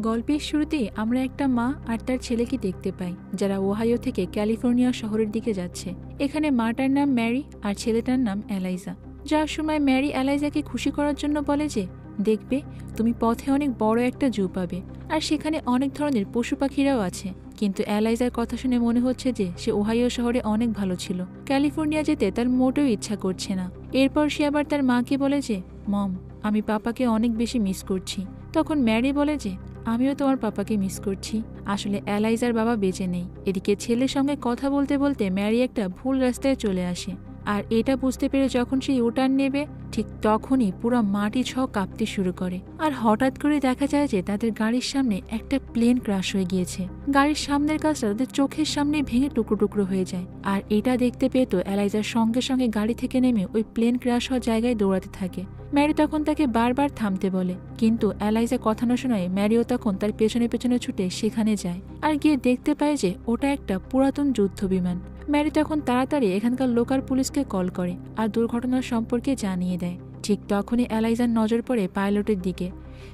গল্পের শুরুতেই আমরা একটা মা আর তার ছেলেকে দেখতে পাই যারা ওহাইও থেকে ক্যালিফোর্নিয়া শহরের দিকে যাচ্ছে। এখানে মাটার নাম ম্যারি আর ছেলেটার নাম এলাইজা। যার সময় ম্যারি এলাইজাকে খুশি করার জন্য বলে যে, দেখবে তুমি পথে অনেক বড় একটা জু পাবে আর সেখানে অনেক ধরনের পশু পাখিরাও আছে। কিন্তু এলাইজার কথা শুনে মনে হচ্ছে যে সে ওহাইও শহরে অনেক ভালো ছিল, ক্যালিফোর্নিয়া যেতে তার মোটেও ইচ্ছা করছে না। এরপর সে আবার তার মাকে বলে যে, মম, আমি পাপাকে অনেক বেশি মিস করছি। তখন ম্যারি বলে যে, আমিও তোমার পাপাকে মিস করছি। আসলে এলাইজার বাবা বেঁচে নেই। এদিকে ছেলের সঙ্গে কথা বলতে বলতে ম্যারি একটা ভুল রাস্তায় চলে আসে, আর এটা বুঝতে পেরে যখন সে ইউটার্ন নেবে ঠিক তখনই পুরো মাটি কাঁপতে শুরু করে। আর হঠাৎ করে দেখা যায় যে তাদের গাড়ির সামনে একটা প্লেন ক্রাশ হয়ে গিয়েছে। গাড়ির সামনের কাজটা তাদের চোখের সামনে ভেঙে টুকরো টুকরো হয়ে যায়। আর এটা দেখতে পেয়ে তো এলাইজার সঙ্গে সঙ্গে গাড়ি থেকে নেমে ওই প্লেন ক্রাশ হওয়ার জায়গায় দৌড়াতে থাকে। ম্যারি তখন তাকে বারবার থামতে বলে, কিন্তু এলাইজা কথা না শোনায় ম্যারিও তখন তার পেছনে পেছনে ছুটে সেখানে যায় আর গিয়ে দেখতে পায় যে ওটা একটা পুরাতন যুদ্ধ বিমান। ম্যারি তখন তাড়াতাড়ি এখানকার লোকাল পুলিশকে কল করে আর দুর্ঘটনার সম্পর্কে জানিয়ে দেয়। ঠিক তখনই এলাইজার নজর পড়ে পাইলটের দিকে।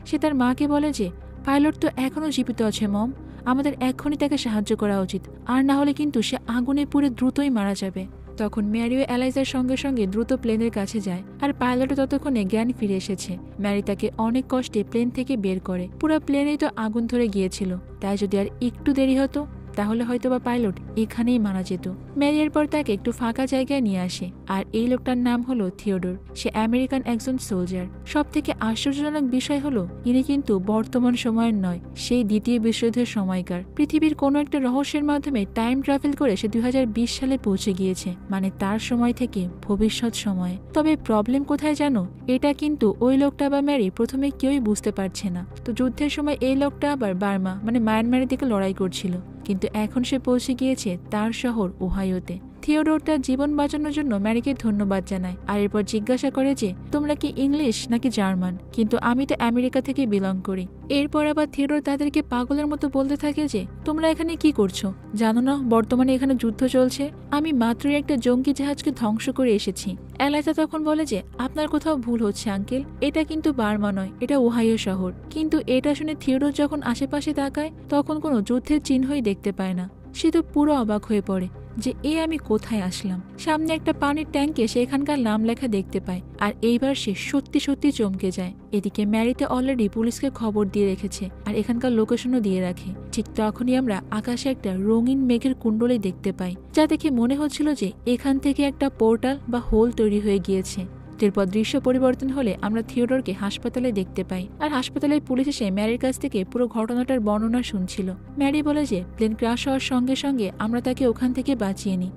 সে তার মাকে বলে যে, পাইলট তো এখনও জীবিত আছে মম, আমাদের এক্ষুনি তাকে সাহায্য করা উচিত, আর না হলে কিন্তু সে আগুনে পুড়ে দ্রুতই মারা যাবে। তখন ম্যারিও এলাইজার সঙ্গে সঙ্গে দ্রুত প্লেনের কাছে যায় আর পাইলটও ততক্ষণে জ্ঞান ফিরে এসেছে। ম্যারি তাকে অনেক কষ্টে প্লেন থেকে বের করে। পুরো প্লেনেই তো আগুন ধরে গিয়েছিল, তাই যদি আর একটু দেরি হতো তাহলে হয়তো বা পাইলট এখানেই মারা যেত। ম্যারি এরপর তাকে একটু ফাঁকা জায়গায় নিয়ে আসে, আর এই লোকটার নাম হলো থিওডোর। সে আমেরিকান একজন সোলজার। সব থেকে আশ্চর্যজনক বিষয় হলো ইনি কিন্তু বর্তমান সময়ের নয়, সেই দ্বিতীয় বিশ্বযুদ্ধের সময়কার। পৃথিবীর কোনো একটা রহস্যের মাধ্যমে টাইম ট্রাভেল করে সে 2020 সালে পৌঁছে গিয়েছে, মানে তার সময় থেকে ভবিষ্যৎ সময়ে। তবে প্রবলেম কোথায় জানো, এটা কিন্তু ওই লোকটা বা ম্যারি প্রথমে কেউই বুঝতে পারছে না। তো যুদ্ধের সময় এই লোকটা আবার বার্মা মানে মায়ানমারের দিকে লড়াই করছিল, কিন্তু এখন সে পৌঁছে গিয়েছে তার শহর ওহাইওতে। থিওডোর তার জীবন বাঁচানোর জন্য ম্যারিকে ধন্যবাদ জানায় আর এরপর জিজ্ঞাসা করে যে, তোমরা কি ইংলিশ নাকি জার্মান? কিন্তু আমি তো আমেরিকা থেকে বিলং করি। এরপর আবার থিওডোর তাদেরকে পাগলের মতো বলতে থাকে যে, তোমরা এখানে কি করছো? জানো না বর্তমানে এখানে যুদ্ধ চলছে? আমি মাত্রই একটা জঙ্গি জাহাজকে ধ্বংস করে এসেছি। এলাইজা তখন বলে যে, আপনার কোথাও ভুল হচ্ছে আঙ্কেল, এটা কিন্তু বার্মা নয়, এটা ওহাইও শহর। কিন্তু এটা শুনে থিওডোর যখন আশেপাশে তাকায় তখন কোনো যুদ্ধের চিহ্নই দেখতে পায় না। সে তো পুরো অবাক হয়ে পড়ে যে আমি কোথায় আসলাম। সামনে একটা পানির ট্যাঙ্কে সে এখানকার নাম লেখা দেখতে পায়, আর এইবার সে সত্যি সত্যি চমকে যায়। এদিকে ম্যারিতে অলরেডি পুলিশকে খবর দিয়ে রেখেছে আর এখানকার লোকেশনও দিয়ে রাখে। ঠিক তখনই আমরা আকাশে একটা রঙিন মেঘের কুণ্ডলী দেখতে পাই, যা দেখে মনে হচ্ছিল যে এখান থেকে একটা পোর্টাল বা হোল তৈরি হয়ে গিয়েছে। এরপর দৃশ্য পরিবর্তন হলে আমরা থিওডোরকে হাসপাতালে দেখতে পাই, আর হাসপাতালে পুলিশ এসে ম্যারির কাছ থেকে পুরো ঘটনাটার বর্ণনা শুনছিল। ম্যারি বলে যে প্লেন ক্র্যাশ হওয়ার সঙ্গে সঙ্গে আমরা তাকে ওখান থেকে বাঁচিয়ে নিই,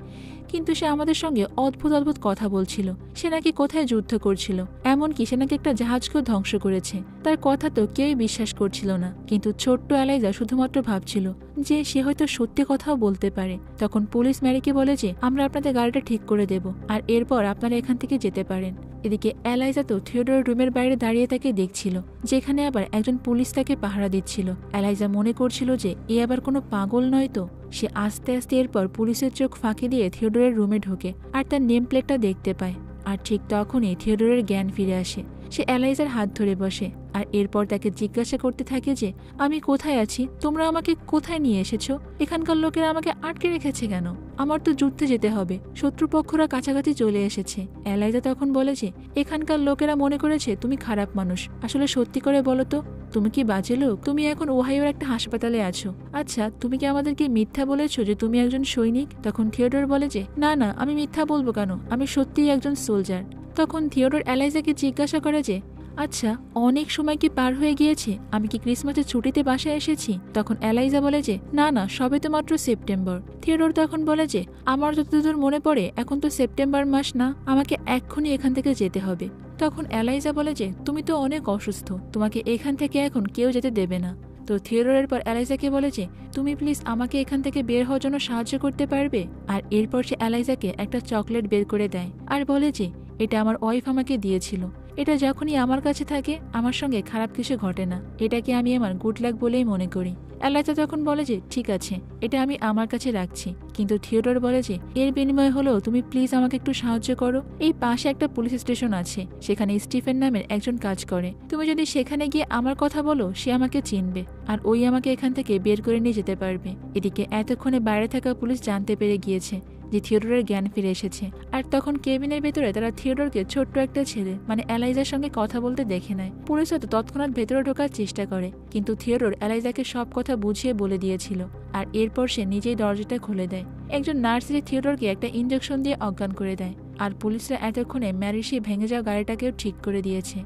কিন্তু সে আমাদের সঙ্গে অদ্ভুত অদ্ভুত কথা বলছিল। সে নাকি কোথায় যুদ্ধ করছিল, এমনকি সে নাকি একটা জাহাজকেও ধ্বংস করেছে। তার কথা তো কেউই বিশ্বাস করছিল না, কিন্তু ছোট্ট এলাইজা শুধুমাত্র ভাবছিল যে সে হয়তো সত্যি কথাও বলতে পারে। তখন পুলিশ ম্যারিকে বলে যে, আমরা আপনাদের গাড়িটা ঠিক করে দেব আর এরপর আপনারা এখান থেকে যেতে পারেন। এদিকে এলাইজা তো থিওডোর রুমের বাইরে দাঁড়িয়ে তাকে দেখছিল, যেখানে আবার একজন পুলিশ তাকে পাহারা দিচ্ছিল। এলাইজা মনে করছিল যে আবার কোনো পাগল নয় তো। সে আস্তে আস্তে এরপর পুলিশের চোখ ফাঁকি দিয়ে থিওডোরের রুমে ঢোকে আর তার নেম প্লেটটা দেখতে পায়। আর ঠিক তখনই থিওডোরের জ্ঞান ফিরে আসে। সে এলাইজার হাত ধরে বসে আর এরপর তাকে জিজ্ঞাসা করতে থাকে যে, আমি কোথায় আছি? তোমরা আমাকে কোথায় নিয়ে এসেছো? এখানকার লোকেরা আমাকে আটকে রেখেছে কেন? আমার তো যুদ্ধে যেতে হবে, শত্রুপক্ষরা কাছাকাছি চলে এসেছে। এলাইজা তখন বলে যে, এখানকার লোকেরা মনে করেছে তুমি খারাপ মানুষ। আসলে সত্যি করে বলো তো, তুমি কি বাজে লোক? তুমি এখন ওহাইওর একটা হাসপাতালে আছো। আচ্ছা, তুমি কি আমাদেরকে মিথ্যা বলেছো যে তুমি একজন সৈনিক? তখন থিওডোর বলে যে, না না, আমি মিথ্যা বলবো কেন, আমি সত্যিই একজন সোলজার। তখন থিওডোর এলাইজাকে জিজ্ঞাসা করে যে, আচ্ছা, অনেক সময় কি পার হয়ে গিয়েছে? আমি কি ক্রিসমাসের ছুটিতে বাসায় এসেছি? তখন এলাইজা বলে যে, না না, সবে তো মাত্র সেপ্টেম্বর। থিওডোর তখন বলে যে, আমার যতদূর মনে পড়ে এখন তো সেপ্টেম্বর মাস না, আমাকে এক্ষুনি এখান থেকে যেতে হবে। তখন এলাইজা বলে যে, তুমি তো অনেক অসুস্থ, তোমাকে এখান থেকে এখন কেউ যেতে দেবে না। তো থিওডোরের পর এলাইজাকে বলে যে, তুমি প্লিজ আমাকে এখান থেকে বের হওয়ার জন্য সাহায্য করতে পারবে? আর এরপর সে এলাইজাকে একটা চকলেট বের করে দেয় আর বলে যে, এটা আমার ওয়াইফ আমাকে দিয়েছিল। এটা যখনই আমার কাছে থাকে আমার সঙ্গে খারাপ কিছু ঘটে না, এটাকে আমি আমার গুড লাক বলেই মনে করি। এলাইজা তখন বলে যে ঠিক আছে, এটা আমি আমার কাছে রাখছি, কিন্তু থিওডর বলে যে এর বিনিময় হলেও তুমি প্লিজ আমাকে একটু সাহায্য করো। এই পাশে একটা পুলিশ স্টেশন আছে, সেখানে স্টিফেন নামের একজন কাজ করে। তুমি যদি সেখানে গিয়ে আমার কথা বলো, সে আমাকে চিনবে আর ওই আমাকে এখান থেকে বের করে নিয়ে যেতে পারবে। এদিকে এতক্ষণে বাইরে থাকা পুলিশ জানতে পেরে গিয়েছে যে থিওডরের জ্ঞান ফিরে এসেছে, আর তখন কেবিনের ভেতরে তারা থিওডরকে ছোট্ট একটা ছেলে মানে এলাইজার সঙ্গে কথা বলতে দেখে নেয়। পুলিশ তো তৎক্ষণাৎ ভেতরে ঢোকার চেষ্টা করে, কিন্তু থিওডর এলাইজাকে সব কথা বুঝিয়ে বলে দিয়েছিল, আর এরপর সে নিজেই দরজাটা খুলে দেয়। একজন নার্সের থিওডরকে একটা ইঞ্জেকশন দিয়ে অজ্ঞান করে দেয়, আর পুলিশরা এতক্ষণে ম্যারির সেই ভেঙে যাওয়া গাড়িটাকেও ঠিক করে দিয়েছে।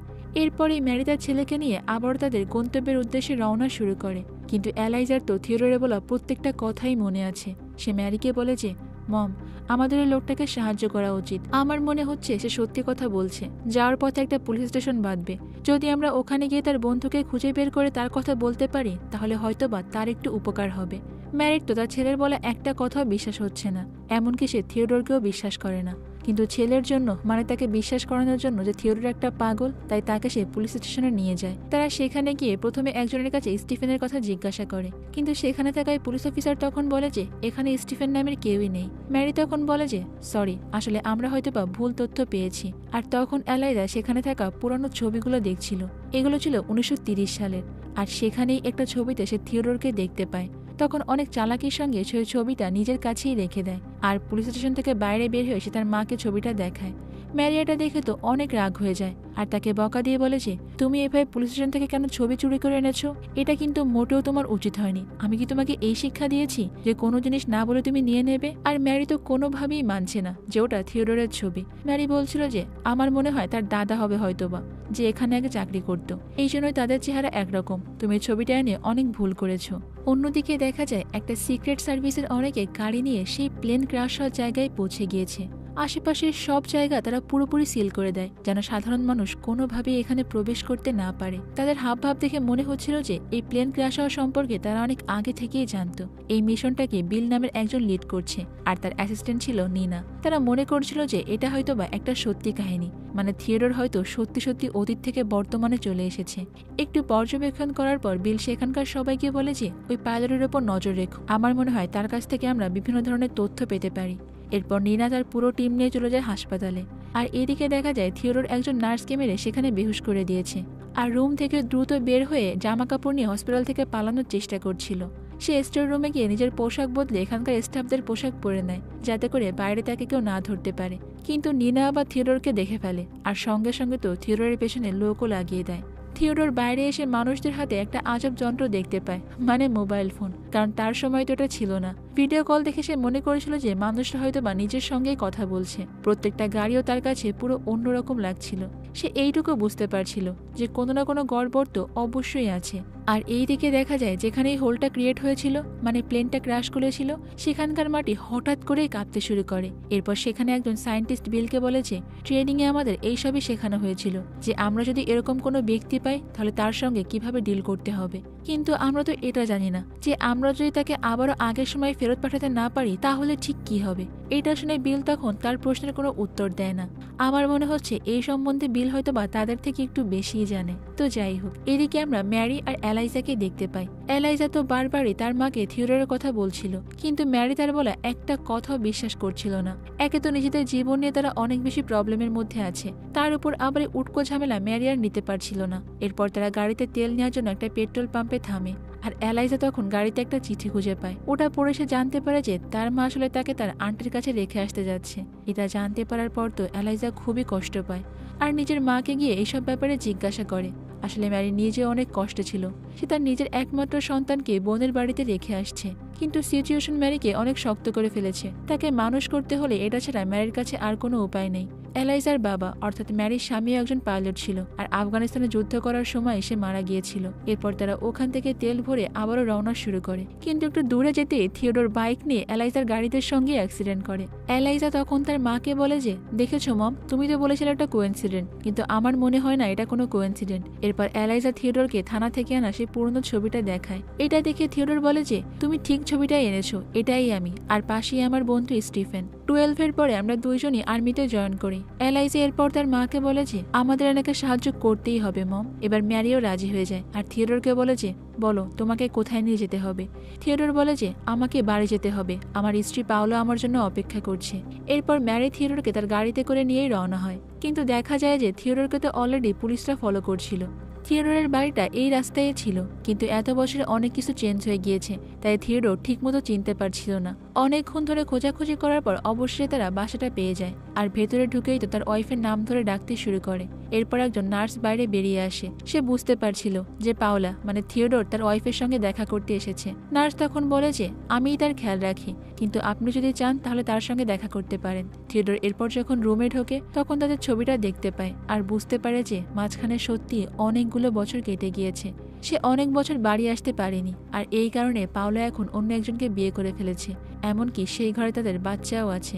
এরপরেই ম্যারি তার ছেলেকে নিয়ে আবার তাদের গন্তব্যের উদ্দেশ্যে রওনা শুরু করে, কিন্তু এলাইজার তো থিওডরে বলা প্রত্যেকটা কথাই মনে আছে। সে ম্যারিকে বলে যে মম, আমাদের ওই লোকটাকে সাহায্য করা উচিত। আমার মনে হচ্ছে সে সত্যি কথা বলছে। যাওয়ার পথে একটা পুলিশ স্টেশন বাঁধবে, যদি আমরা ওখানে গিয়ে তার বন্ধুকে খুঁজে বের করে তার কথা বলতে পারি তাহলে হয়তোবা তার একটু উপকার হবে। ম্যারির তো তার ছেলের বলা একটা কথাও বিশ্বাস হচ্ছে না, এমনকি সে থিওডরকেও বিশ্বাস করে না। কিন্তু ছেলের জন্য মানে তাকে বিশ্বাস করানোর জন্য যে থিওডর একটা পাগল, তাই তাকে সে পুলিশ স্টেশনে নিয়ে যায়। তারা সেখানে গিয়ে প্রথমে একজনের কাছে স্টিফেনের কথা জিজ্ঞাসা করে, কিন্তু সেখানে থাকা পুলিশ অফিসার তখন বলে যে এখানে স্টিফেন নামের কেউই নেই। ম্যারি তখন বলে যে সরি, আসলে আমরা হয়তোবা ভুল তথ্য পেয়েছি। আর তখন এলাইজা সেখানে থাকা পুরানো ছবিগুলো দেখছিল। এগুলো ছিল 1930 সালের, আর সেখানেই একটা ছবিতে সে থিওডরকে দেখতে পায়। তখন অনেক চালাকির সঙ্গে সেই ছবিটা নিজের কাছেই রেখে দেয়, আর পুলিশ স্টেশন থেকে বাইরে বের হয়ে সে তার মাকে ছবিটা দেখায়। ম্যারি এটা দেখে তো অনেক রাগ হয়ে যায়, আর তাকে বকা দিয়ে বলে যে তুমি এভাবে পুলিশ স্টেশন থেকে কেন ছবি চুরি করে এনেছো? এটা কিন্তু মোটেও তোমার উচিত হয়নি। আমি কি তোমাকে এই শিক্ষা দিয়েছি যে কোনো জিনিস না বলে তুমি নিয়ে নেবে? আর ম্যারি তো কোনোভাবেই মানছে না যে ওটা থিওডরের ছবি। ম্যারি বলছিল যে আমার মনে হয় তার দাদা হবে হয়তোবা, যে এখানে আগে চাকরি করতো, এই জন্যই তাদের চেহারা একরকম। তুমি ছবিটা এনে অনেক ভুল করেছো। অন্যদিকে দেখা যায় একটা সিক্রেট সার্ভিসের অনেকে গাড়ি নিয়ে সেই প্লেন ক্র্যাশ হওয়ার জায়গায় পৌঁছে গিয়েছে। আশেপাশের সব জায়গা তারা পুরোপুরি সিল করে দেয়, যেন সাধারণ মানুষ কোনোভাবেই এখানে প্রবেশ করতে না পারে। তাদের হাবভাব দেখে মনে হচ্ছিল যে এই প্লেন ক্র্যাশ হওয়া সম্পর্কে তারা অনেক আগে থেকেই জানতো। এই মিশনটাকে বিল নামের একজন লিড করছে, আর তার অ্যাসিস্ট্যান্ট ছিল নিনা। তারা মনে করছিল যে এটা হয়তোবা একটা সত্যি কাহিনী, মানে থিওডর হয়তো সত্যি সত্যি অতীত থেকে বর্তমানে চলে এসেছে। একটু পর্যবেক্ষণ করার পর বিল সেখানকার সবাইকে বলে যে ওই পাইলটের ওপর নজর রেখো, আমার মনে হয় তার কাছ থেকে আমরা বিভিন্ন ধরনের তথ্য পেতে পারি। এরপর নিনা তার পুরো টিম নিয়ে চলে যায় হাসপাতালে, আর এদিকে দেখা যায় থিওডর একজন নার্সকে মেরে সেখানে বেহুশ করে দিয়েছে, আর রুম থেকে দ্রুত বের হয়ে জামা কাপড় নিয়ে হসপিটাল থেকে পালানোর চেষ্টা করছিল। সে স্টোর রুমে গিয়ে নিজের পোশাক বদলে এখানকার স্টাফদের পোশাক পরে নেয়, যাতে করে বাইরে তাকে কেউ না ধরতে পারে। কিন্তু নিনা আবার থিওডরকে দেখে ফেলে, আর সঙ্গে সঙ্গে তো থিওডরের পেছনে লোকও লাগিয়ে দেয়। থিওডর বাইরে এসে মানুষদের হাতে একটা আজব যন্ত্র দেখতে পায়, মানে মোবাইল ফোন, কারণ তার সময় তো এটা ছিল না। ভিডিও কল দেখে সে মনে করেছিল যে মানুষরা হয়তো বা নিজের সঙ্গেই কথা বলছে। প্রত্যেকটা গাড়িও তার কাছে পুরো অন্যরকম লাগছিল। সে এইটুকু বুঝতে পারছিল যে কোনো না কোনো গড়বড় তো অবশ্যই আছে। আর এই দিকে দেখা যায় যেখানে এই হোলটা ক্রিয়েট হয়েছিল, মানে প্লেনটা ক্র্যাশ করেছিল, সেখানকার মাটি হঠাৎ করেই কাঁপতে শুরু করে। এরপর সেখানে একজন সায়েন্টিস্ট বিলকে বলে যে ট্রেনিংয়ে আমাদের এইসবই শেখানো হয়েছিল, যে আমরা যদি এরকম কোনো ব্যক্তি পাই তাহলে তার সঙ্গে কিভাবে ডিল করতে হবে। কিন্তু আমরা তো এটা জানি না যে আমরা যদি তাকে আবারও আগের সময় ফেরত পাঠাতে না পারি তাহলে ঠিক কি হবে। এটা শুনে বিল তখন তার প্রশ্নের কোনো উত্তর দেয় না। আমার মনে হচ্ছে এই সম্বন্ধে বিল হয়তো বা তাদের থেকে একটু বেশিই জানে। তো যাই হোক, এদিকে আমরা ম্যারি আর এলাইজাকে দেখতে পাই। এলাইজা তো বারবারই তার মাকে থিওডরের কথা বলছিল, কিন্তু ম্যারি তার বলা একটা কথাও বিশ্বাস করছিল না। একে তো নিজেদের জীবন নিয়ে তারা অনেক বেশি প্রবলেমের মধ্যে আছে, তার উপর আবার উটকো ঝামেলা ম্যারি আর নিতে পারছিল না। এরপর তারা গাড়িতে তেল নেওয়ার জন্য একটা পেট্রোল পাম্পে থামে, আর এলাইজা তখন গাড়িতে একটা চিঠি খুঁজে পায়। ওটা পড়ে সে জানতে পারে যে তার মা আসলে তাকে তার আন্টির কাছে রেখে আসতে যাচ্ছে। এটা জানতে পারার পর তো এলাইজা খুবই কষ্ট পায়, আর নিজের মাকে গিয়ে এইসব ব্যাপারে জিজ্ঞাসা করে। আসলে ম্যারি নিজে অনেক কষ্টে ছিল, সে তার নিজের একমাত্র সন্তানকে বোনের বাড়িতে রেখে আসছে, কিন্তু সিচুয়েশন ম্যারিকে অনেক শক্ত করে ফেলেছে। তাকে মানুষ করতে হলে এটা ছাড়া ম্যারির কাছে আর কোনো উপায় নেই। এলাইজার বাবা অর্থাৎ ম্যারির স্বামী একজন পাইলট ছিল, আর আফগানিস্তানে যুদ্ধ করার সময় সে মারা গিয়েছিল। এরপর তারা ওখান থেকে তেল ভরে আবারও রওনা শুরু করে, কিন্তু একটু দূরে যেতে থিওডর বাইক নিয়ে এলাইজার গাড়িদের সঙ্গে অ্যাক্সিডেন্ট করে। এলাইজা তখন তার মাকে বলে যে দেখেছো মম, তুমি তো বলেছিলে একটা কোইন্সিডেন্ট, কিন্তু আমার মনে হয় না এটা কোনো কোইন্সিডেন্ট। এরপর এলাইজা থিওডরকে থানা থেকে আনা সেই পুরনো ছবিটা দেখায়। এটা দেখে থিওডর বলে যে তুমি ঠিক ছবিটাই এনেছো, এটাই আমি, আর পাশেই আমার বন্ধু স্টিফেন। 12-এর পরে আমরা দুইজনই আর্মিতে জয়েন করি, করে। এলাইজা এরপর তার মাকে বলে যে আমাদের এনাকে সাহায্য করতেই হবে মম। এবার ম্যারিও রাজি হয়ে যায় আর থিওডোরকে বলে যে বলো তোমাকে কোথায় নিয়ে যেতে হবে। থিওডোর বলে যে আমাকে বাড়ি যেতে হবে, আমার স্ত্রী পাওলো আমার জন্য অপেক্ষা করছে। এরপর ম্যারি থিওডোরকে তার গাড়িতে করে নিয়েই রওনা হয়, কিন্তু দেখা যায় যে থিওডোরকে তো অলরেডি পুলিশরা ফলো করছিল। থিওডোরের বাড়িটা এই রাস্তায় ছিল, কিন্তু এত বছরে অনেক কিছু চেঞ্জ হয়ে গিয়েছে, তাই থিওডোর ঠিকমতো চিনতে পারছিল না। অনেকক্ষণ ধরে খোঁজাখুঁজি করার পর অবশ্যই তারা বাসাটা পেয়ে যায়, আর ভেতরে ঢুকেই তো তার ওয়াইফের নাম ধরে ডাকতে শুরু করে। এরপর একজন নার্স বাইরে বেরিয়ে আসে। সে বুঝতে পারছিল যে পাওলা মানে থিওডোর তার ওয়াইফের সঙ্গে দেখা করতে এসেছে। নার্স তখন বলে যে আমিই তার খেয়াল রাখি, কিন্তু আপনি যদি চান তাহলে তার সঙ্গে দেখা করতে পারেন। থিওডোর এরপর যখন রুমে ঢোকে তখন তাদের ছবিটা দেখতে পায় আর বুঝতে পারে যে মাঝখানে সত্যি অনেকগুলো বছর কেটে গিয়েছে। সে অনেক বছর বাড়ি আসতে পারেনি, আর এই কারণে পাওলা এখন অন্য একজনকে বিয়ে করে ফেলেছে, এমনকি সেই ঘরে তাদের বাচ্চাও আছে।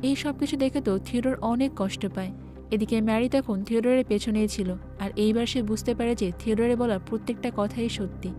এই সব কিছু দেখে তো থিওডোর অনেক কষ্ট পায়। এদিকে ম্যারি তখন থিওডোরের পেছনেই ছিল, আর এইবার সে বুঝতে পারে যে থিওডোরে বলা প্রত্যেকটা কথাই সত্যি।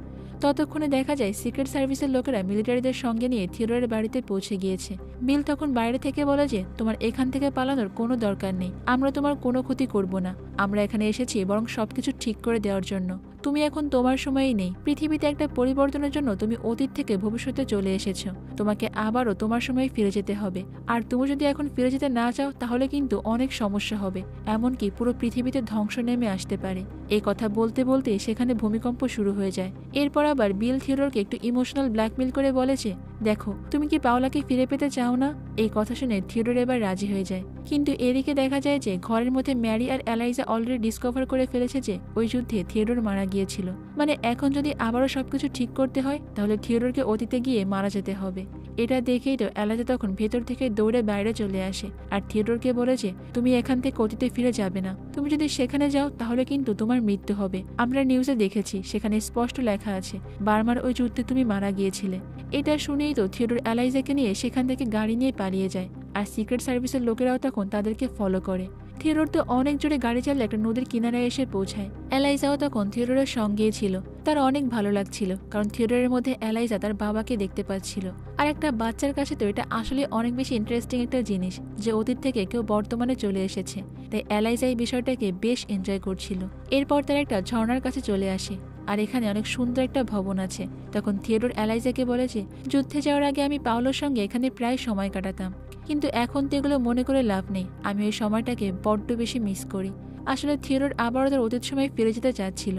ততক্ষণে দেখা যায় সিক্রেট সার্ভিসের লোকেরা মিলিটারিদের সঙ্গে নিয়ে থিওডোরের বাড়িতে পৌঁছে গিয়েছে। বিল তখন বাইরে থেকে বলে যে তোমার এখান থেকে পালানোর কোনো দরকার নেই, আমরা তোমার কোনো ক্ষতি করব না, আমরা এখানে এসেছি বরং সবকিছু ঠিক করে দেওয়ার জন্য। তুমি এখন তোমার সময়ই নেই, পৃথিবীতে একটা পরিবর্তনের জন্য তুমি অতীত থেকে ভবিষ্যতে চলে এসেছো, তোমাকে আবারও তোমার সময় ফিরে যেতে হবে। আর তুমি যদি এখন ফিরে যেতে না চাও তাহলে কিন্তু অনেক সমস্যা হবে, এমনকি পুরো পৃথিবীতে ধ্বংস নেমে আসতে পারে। এই কথা বলতে বলতে সেখানে ভূমিকম্প শুরু হয়ে যায়। এরপর আবার বিল থিওডোরকে একটু ইমোশনাল ব্ল্যাকমেল করে বলেছে দেখো তুমি কি পাওলাকে ফিরে পেতে চাও না। এই কথা শুনে থিওডোর এবার রাজি হয়ে যায়, কিন্তু এদিকে দেখা যায় যে ঘরের মধ্যে ম্যারি আর এলাইজা অলরেডি ডিসকভার করে ফেলেছে যে ওই যুদ্ধে থিওডোর মারা গিয়েছিল। মানে এখন যদি আবারও সবকিছু ঠিক করতে হয় তাহলে থিওডোরকে অতীতে গিয়ে মারা যেতে হবে। এটা দেখেই তো এলাইজা তখন ভেতর থেকে দৌড়ে বাইরে চলে আসে আর থিওডোরকে বলে যে তুমি এখান থেকে অতীতে ফিরে যাবে না, তুমি যদি সেখানে যাও তাহলে কিন্তু তোমার মৃত্যু হবে। আমরা নিউজে দেখেছি সেখানে স্পষ্ট লেখা আছে বার্মার ওই যুদ্ধে তুমি মারা গিয়েছিলে। এটা শুনেই তো থিওডোর এলাইজাকে নিয়ে সেখান থেকে গাড়ি নিয়ে পালিয়ে যায়, আর সিক্রেট সার্ভিসের লোকেরাও তখন তাদেরকে ফলো করে। থিওডোর তো অনেক জোরে গাড়ি চালিয়ে একটা নদীর কিনারায় এসে পৌঁছায়। এলাইজাও তখন থিওডোরের সঙ্গেই ছিল। তার অনেক ভালো লাগছিল, কারণ থিওডোরের মধ্যে এলাইজা তার বাবাকে দেখতে পাচ্ছিল। আর একটা বাচ্চার কাছে তো এটা আসলে অনেক বেশি ইন্টারেস্টিং একটা জিনিস যে অতীত থেকে কেউ বর্তমানে চলে এসেছে, তাই এলাইজা এই বিষয়টাকে বেশ এনজয় করছিল। এরপর তার একটা ঝর্ণার কাছে চলে আসে, আর এখানে অনেক সুন্দর একটা ভবন আছে। তখন থিওডোর এলাইজাকে বলে যে যুদ্ধে যাওয়ার আগে আমি পাওলোর সঙ্গে এখানে প্রায় সময় কাটাতাম, কিন্তু এখন তো এগুলো মনে করে লাভ নেই, আমি ওই সময়টাকে বড্ড বেশি মিস করি। আসলে থিওডোর আবারও তার অতীত সময় ফিরে যেতে চাচ্ছিল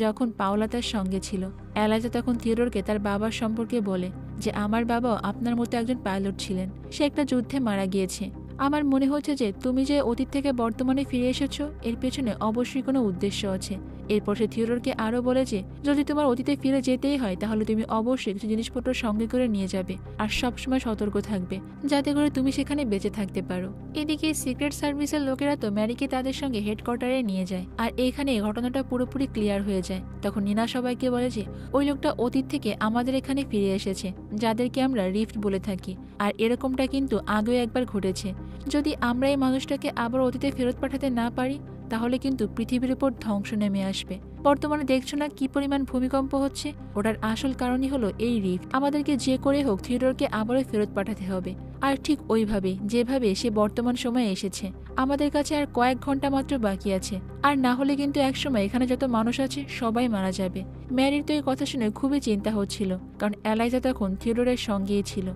যখন পাওলা তার সঙ্গে ছিল। এলাইজা তখন থিওডোরকে তার বাবার সম্পর্কে বলে যে আমার বাবাও আপনার মতো একজন পাইলট ছিলেন, সে একটা যুদ্ধে মারা গিয়েছে। আমার মনে হচ্ছে যে তুমি যে অতীত থেকে বর্তমানে ফিরে এসেছো এর পেছনে অবশ্যই কোনো উদ্দেশ্য আছে। এরপর সে থিওডোরকে আরও বলে যে যদি তোমার অতীতে ফিরে যেতেই হয় তাহলে তুমি অবশ্যই কিছু জিনিসপত্র সঙ্গে করে নিয়ে যাবে আর সবসময় সতর্ক থাকবে যাতে করে তুমি সেখানে বেঁচে থাকতে পারো। এদিকে সিক্রেট সার্ভিসের লোকেরা তো ম্যারিকে তাদের সঙ্গে হেডকোয়ার্টারে নিয়ে যায়, আর এইখানে ঘটনাটা পুরোপুরি ক্লিয়ার হয়ে যায়। তখন নিনা সবাইকে বলে যে ওই লোকটা অতীত থেকে আমাদের এখানে ফিরে এসেছে, যাদেরকে আমরা রিফট বলে থাকি, আর এরকমটা কিন্তু আগেও একবার ঘটেছে। যদি আমরা এই মানুষটাকে আবার অতীতে ফেরত পাঠাতে না পারি তাহলে কিন্তু পৃথিবীর উপর ধ্বংস নেমে আসবে। বর্তমানে দেখছো না কি পরিমাণ ভূমিকম্প হচ্ছে, ওটার আসল কারণই হলো এই রিফট। আমাদেরকে যে করে হোক থিওডোরকে আবারও ফেরত পাঠাতে হবে, আর ঠিক ওইভাবে যেভাবে সে বর্তমান সময়ে এসেছে। আমাদের কাছে আর কয়েক ঘন্টা মাত্র বাকি আছে, আর না হলে কিন্তু একসময় এখানে যত মানুষ আছে সবাই মারা যাবে। ম্যারির তো এই কথা শুনে খুবই চিন্তা হচ্ছিল, কারণ এলাইজা তখন থিওডোরের সঙ্গেই ছিল।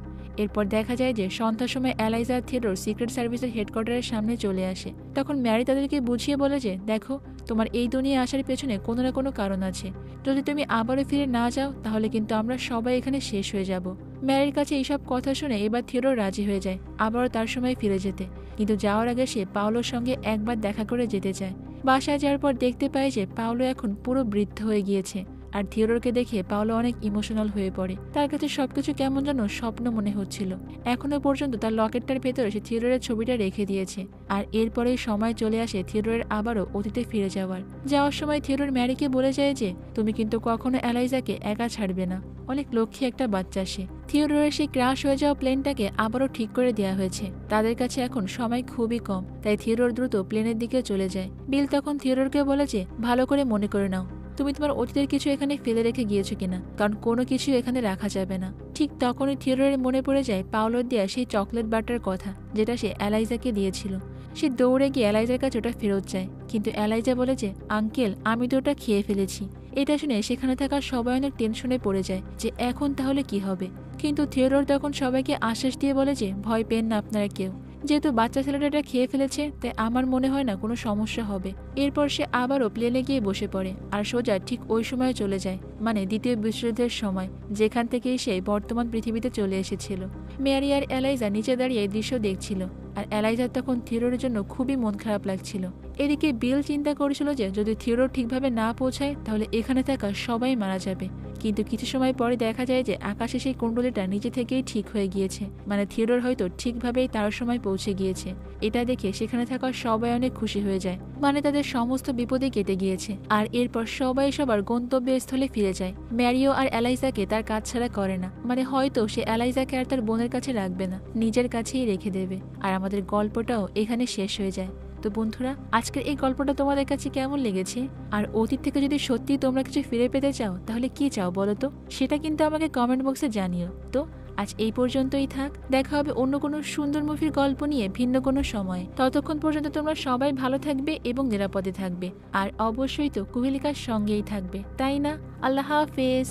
এরপর দেখা যায় যে সন্ধ্যার সময় এলাইজা আর থিওডোর সিক্রেট সার্ভিসের হেডকোয়ার্টারের সামনে চলে আসে। তখন ম্যারি তাদেরকে বুঝিয়ে বলে যে দেখো তোমার এই দুনিয়া আসার পেছনে কোনো না কোনো কারণ আছে, যদি তুমি আবারও ফিরে না যাও তাহলে কিন্তু আমরা সবাই এখানে শেষ হয়ে যাব। ম্যারির কাছে এইসব কথা শুনে এবার থিওডোর রাজি হয়ে যায় আবারও তার সময় ফিরে যেতে, কিন্তু যাওয়ার আগে সে পাওলোর সঙ্গে একবার দেখা করে যেতে চায়। বাসায় যাওয়ার পর দেখতে পায় যে পাওলো এখন পুরো বৃদ্ধ হয়ে গিয়েছে, আর থিওডোরকে দেখে পাওলো অনেক ইমোশনাল হয়ে পড়ে। তার কাছে সবকিছু কেমন যেন স্বপ্ন মনে হচ্ছিল। এখনো পর্যন্ত তার লকেটটার ভেতরে সে থিওডোরের ছবিটা রেখে দিয়েছে, আর এরপরেই সময় চলে আসে থিওডোরের আবারও অতীতে ফিরে যাওয়ার সময় থিওডোর ম্যারিকে বলে যায় যে তুমি কিন্তু কখনো এলাইজাকে একা ছাড়বে না, অনেক লক্ষ্মী একটা বাচ্চা সে। থিওডোরের সেই ক্রাশ হয়ে যাওয়া প্লেনটাকে আবারও ঠিক করে দেওয়া হয়েছে। তাদের কাছে এখন সময় খুবই কম, তাই থিওডোর দ্রুত প্লেনের দিকে চলে যায়। বিল তখন থিওডোরকে বলে যে ভালো করে মনে করে নাও তুমি তোমার অতীতের কিছু এখানে ফেলে রেখে গিয়েছো কিনা, কারণ কোনো কিছু এখানে রাখা যাবে না। ঠিক তখনই থিওডোরের মনে পড়ে যায় পাওলোর দেয়া সেই চকলেট বাটার কথা যেটা সে এলাইজাকে দিয়েছিল। সে দৌড়ে গিয়ে এলাইজার কাছে ওটা ফেরত যায়, কিন্তু এলাইজা বলে যে আঙ্কেল আমি তো ওটা খেয়ে ফেলেছি। এটা শুনে সেখানে থাকা সবাই অনেক টেনশনে পড়ে যায় যে এখন তাহলে কি হবে। কিন্তু থিওডোর তখন সবাইকে আশ্বাস দিয়ে বলে যে ভয় পেন না আপনারা কেউ, যেহেতু বাচ্চা ছেলেটা এটা খেয়ে ফেলেছে তাই আমার মনে হয় না কোনো সমস্যা হবে। এরপর সে আবারও প্লেনে গিয়ে বসে পড়ে আর সোজা ঠিক ওই সময়ে চলে যায়, মানে দ্বিতীয় বিশ্বযুদ্ধের সময়, যেখান থেকেই সে বর্তমান পৃথিবীতে চলে এসেছিল। মেরি আর এলাইজা নিচে দাঁড়িয়ে এই দৃশ্য দেখছিল, আর এলাইজার তখন থিওডোরের জন্য খুবই মন খারাপ লাগছিল। এদিকে বিল চিন্তা করেছিল যে যদি থিওডোর ঠিকভাবে না পৌঁছায় তাহলে এখানে থাকা সবাই মারা যাবে, কিন্তু কিছু সময় পরে দেখা যায় যে আকাশে সেই কুণ্ডলীটা নিজে থেকেই ঠিক হয়ে গিয়েছে, মানে থিওডোর হয়তো ঠিকভাবেই তার সময় পৌঁছে গিয়েছে। এটা দেখে সেখানে থাকা সবাই অনেক খুশি হয়ে যায়, মানে তাদের সমস্ত বিপদে কেটে গিয়েছে। আর এরপর সবাই সবার গন্তব্যস্থলে ফিরে যায়। ম্যারিও আর এলাইজাকে তার কাজ ছাড়া করে না, মানে হয়তো সে এলাইজাকে আর তার বোনের কাছে রাখবে না, নিজের কাছেই রেখে দেবে। আর আমাদের গল্পটাও এখানে শেষ হয়ে যায়। তো বন্ধুরা, আজকের এই গল্পটা তোমাদের কাছে কেমন লেগেছে? আর অতীত থেকে যদি সত্যি তোমরা কিছু ফিরে পেতে চাও তাহলে কি চাও বলো তো, সেটা কিন্তু আমাকে কমেন্ট বক্সে জানিও। তো আজ এই পর্যন্তই থাক, দেখা হবে অন্য কোনো সুন্দর মুভির গল্প নিয়ে ভিন্ন কোনো সময়। ততক্ষণ পর্যন্ত তোমরা সবাই ভালো থাকবে এবং নিরাপদে থাকবে, আর অবশ্যই তো কুহেলিকার সঙ্গেই থাকবে, তাই না? আল্লাহ হাফেজ।